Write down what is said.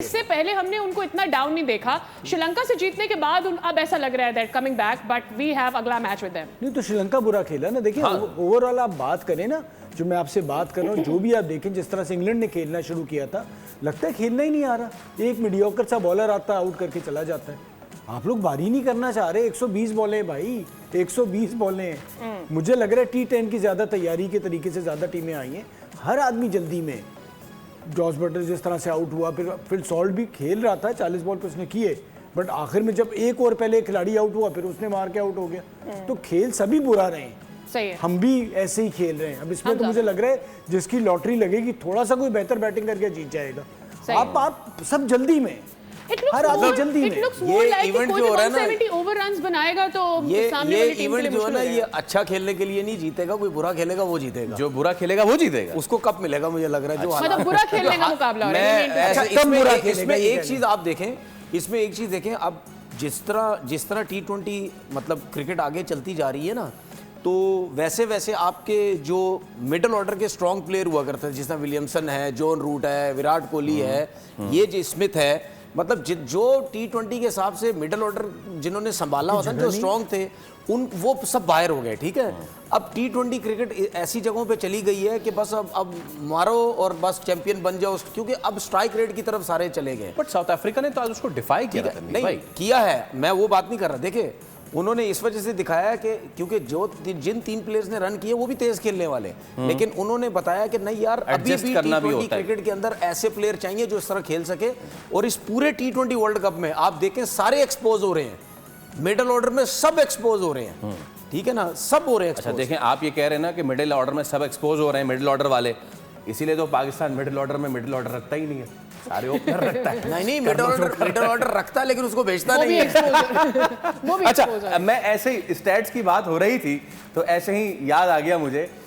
इससे पहले हमने उनको इतना डाउन नहीं देखा। श्रीलंका से जीतने के बाद अब ऐसा लग रहा है that coming back, but we have अगला मैच विद देम। नहीं तो श्रीलंका बुरा खेला ना। देखिए ओवरऑल आप बात करें ना, जो मैं आपसे बात कर रहा हूँ, जो भी आप देखें जिस तरह से इंग्लैंड ने खेलना शुरू किया था, लगता है खेलना ही नहीं आ रहा। एक मीडियोकर सा बॉलर आता है, आउट करके चला जाता है। आप लोग बारी नहीं करना चाह रहे। 120 बॉलें भाई, 120 बॉलें हैं। मुझे लग रहा है T10 की ज्यादा तैयारी के तरीके से ज्यादा टीमें आई हैं। हर आदमी जल्दी में। जॉस बटलर जिस तरह से आउट हुआ, फिर सॉल्ट भी खेल रहा था, 40 बॉल पे उसने किए, बट आखिर में जब एक और पहले खिलाड़ी आउट हुआ, फिर उसने मार के आउट हो गया। तो खेल सभी बुरा रहे। सही है। हम भी ऐसे ही खेल रहे हैं। अब इसमें तो मुझे लग रहा है जिसकी लॉटरी लगेगी, थोड़ा सा कोई बेहतर बैटिंग करके जीत जाएगा। आप सब जल्दी में, हर आदमी जल्दी में। ये इवेंट जो हो रहा है ना, 70 ओवररन्स बनाएगा तो ये इवेंट जो है ना, ये अच्छा खेलने के लिए नहीं जीतेगा। कोई बुरा खेलेगा वो जीतेगा, जो बुरा खेलेगा वो जीतेगा, उसको कप मिलेगा। मुझे लग रहा है जो मतलब बुरा खेलने का मुकाबला हो रहा है। इसमें एक चीज आप देखें, इसमें एक चीज देखें, अब जिस तरह T20 मतलब क्रिकेट आगे चलती जा रही है ना, तो वैसे वैसे आपके जो मिडिल ऑर्डर के स्ट्रॉन्ग प्लेयर हुआ करते हैं, जिसमें विलियमसन है, जॉन रूट है, विराट कोहली है, ये जो स्मिथ है, मतलब जो T20 के हिसाब से मिडिल ऑर्डर जिन्होंने संभाला होता है, जो स्ट्रॉन्ग थे, वो सब बाहर हो गए। ठीक है, अब T20 क्रिकेट ऐसी जगहों पे चली गई है कि बस अब मारो और बस चैंपियन बन जाओ, क्योंकि अब स्ट्राइक रेट की तरफ सारे चले गए। बट साउथ अफ्रीका ने तो आज उसको डिफाई किया था। नहीं किया है, मैं वो बात नहीं कर रहा। देखिए, उन्होंने इस वजह से दिखाया कि क्योंकि जिन 3 प्लेयर्स ने रन किए वो भी तेज खेलने वाले, लेकिन उन्होंने बताया कि नहीं यार, अभी भी T20 क्रिकेट के अंदर ऐसे प्लेयर चाहिए जो इस तरह खेल सके। और इस पूरे T20 वर्ल्ड कप में आप देखें, सारे एक्सपोज हो रहे हैं, मिडिल ऑर्डर में सब एक्सपोज हो रहे हैं। ठीक है ना, सब हो रहे हैं। अच्छा देखें, आप ये कह रहे हैं ना कि मिडिल ऑर्डर में सब एक्सपोज हो रहे हैं, मिडिल ऑर्डर वाले, इसीलिए तो पाकिस्तान मिडिल ऑर्डर में मिडिल ऑर्डर रखता ही नहीं है, सारे ओपनर रखता है। नहीं, मिडिल ऑर्डर रखता है, लेकिन उसको बेचता नहीं है। अच्छा, मैं ऐसे ही स्टैट्स की बात हो रही थी तो ऐसे ही याद आ गया मुझे